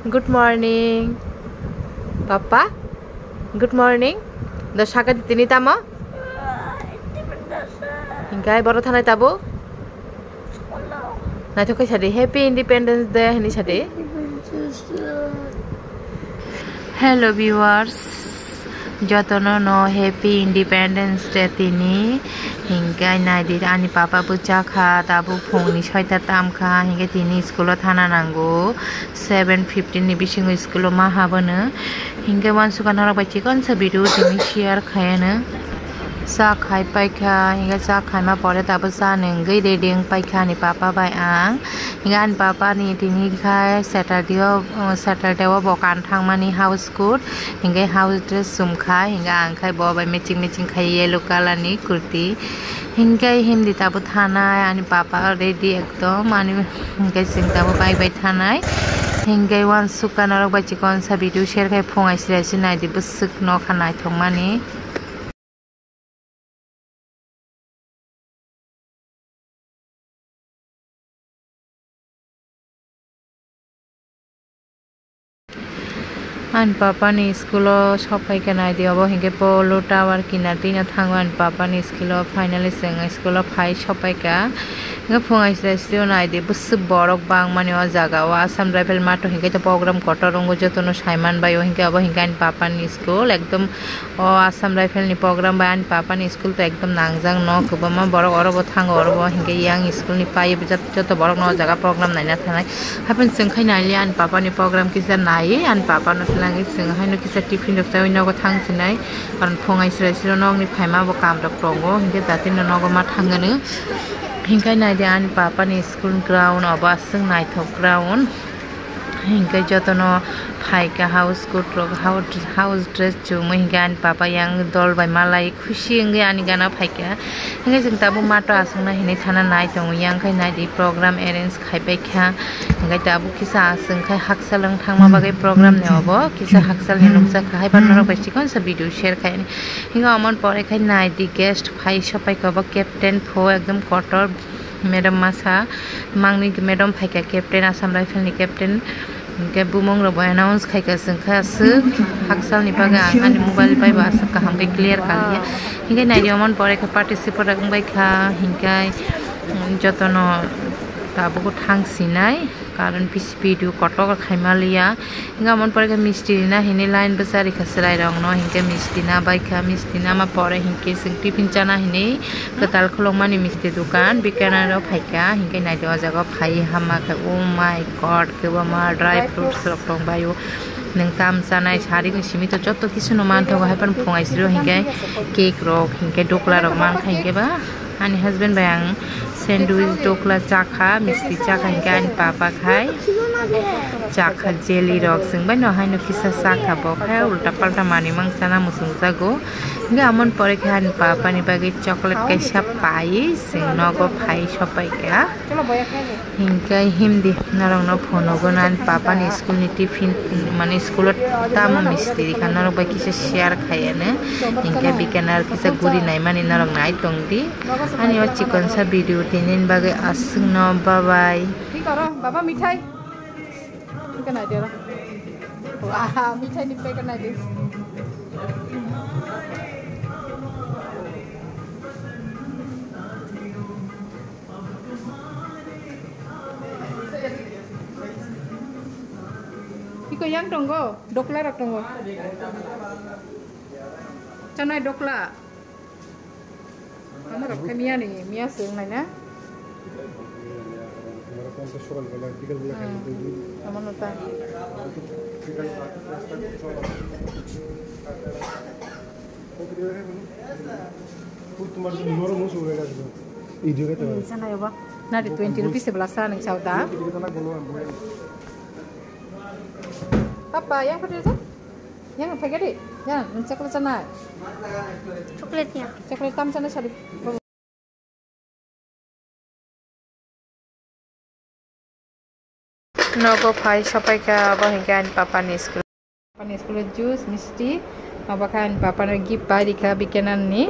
Good morning. Papa? Good morning. The shaka tini tama? Hingay baro thanay tabo? Na to kay sadi Happy Independence Day hini sadi. Hello viewers. Jotono no Happy Independence Day tini hingay na di ani papa bucha kha tabu phongni 6ta tam kha hingay tini school thana nango 7:15 ni bisingo school ma habono hingay wan sukan harak bai chikon sa video tini share khayana sa khai paikha hingay sa khai ma pore tabu sa nengai de ding paikha ni papa bai ang hingay an papa ni tini khai Saturday wa bokan thangmani house coat hingay house dress sum khai hingay ang khai bo bai matching khai yellow color ni kurti hingay hindi tabu thanai ani papa ready ekdom ani hingay sing tabu bai thanai hingay wan sukan harak bai chikon sa video share khai phongai sira sinai di busuk no khanai thongmani an papa ni school shopai kanai di obo hingke polo tower kinati na thangwan papa ni school finally sing school phai shopai ka nga phongai sira nai di busu borok bang mani o jaga wa Assam Rifle mato hingke to program kotorongo jotono saiman bai o hingke obo hingke an papa ni school ekdom o Assam Rifle ni program bai an papa ni school to ekdom nangjang no kubama borok orobo thango orobo hingke yang school ni pai joto borok no jaga program naina thanai happen singkhai naili an papa ni program kisa nai an papa no langi sing haino kisa tiffin dok tawi no go thangsinai karon phongai sira no ni phaima bo kam dok tongo hingke datin no go ma thanganu hingkai nai de an papa ni school ground oba sing nai thok ground hingkai jotono phaika house coat rok house dress chumo hingkai an papa yang dol bai malai khushi hingkai ani gana phaika hingkai jing tabu mato asungna hini thana nai tongo yang khai nai di program arrange khai bai kha hingkai tabu kisa asung khai haksalang thangma bagai program ne obo kisa haksal ni nuksa khai ban norok bai chikon sa video share khai hingkai amon pore khai nai di guest khai shopai ko ba captain pho ekdom kotor madam masa mangni madam phaika captain Assam Rifle ni captain hingke bumong ro announce khai ka singkha su haksal ni baga ani mobile bai ba sa kaham ke clear kalia hingke nai di amon pore ka participate ang bai kha hingkai jotono tabu ko thangsinai karon video kotor khaimalia hinga mon pore ka misti na hini line basari khasrai rong no hingke misti na bai kha misti na ma pore hingke sing tiffin chana hini katal kholongmani misti dukan bikana ro phaika hingke nai do jaga phai hama kha oh my god kebama dry fruits rok tong bayo nang tam sanai sari ni simi to joto kisu no man thoga hapan phongai siro hingke cake rok hingke dokla rok man khainke ba ani husband bayang sandwich dokla chakha misti chakha hingke ani papa khai chakha jelly rok singbai no haino kisa chakha bo khai ulta palta mani mangsana musung jago hingke amon pore khai ani papa ni bagi chocolate kaisa pai sing no go phai shopai ka hingke himdi narong no phono go nan papa ni school ni tiffin mane school tamo misti khan narok bai kisa share khayane hingke bikanar kisa guri nai mani narok nai tongdi ani o chicken sa video tinin bagai asung no bye bye ki karo baba mithai kana dia ra wah mithai ni pe kana dia iko yang tonggo dokla rak tonggo chanai dokla Kamu rok mia nih, mia seng lain ya. Kamu nota. Sana ya ba? Nah di 20 rupiah sebelah sana yang sauta. Papa yang pada itu? Yang apa gede? Yang coklat sana. Coklatnya. Coklat tam sana sari. Nogo phai shopai ka bahingkan papa ni school juice misti abakan papa no gift pai dikha bikenan ni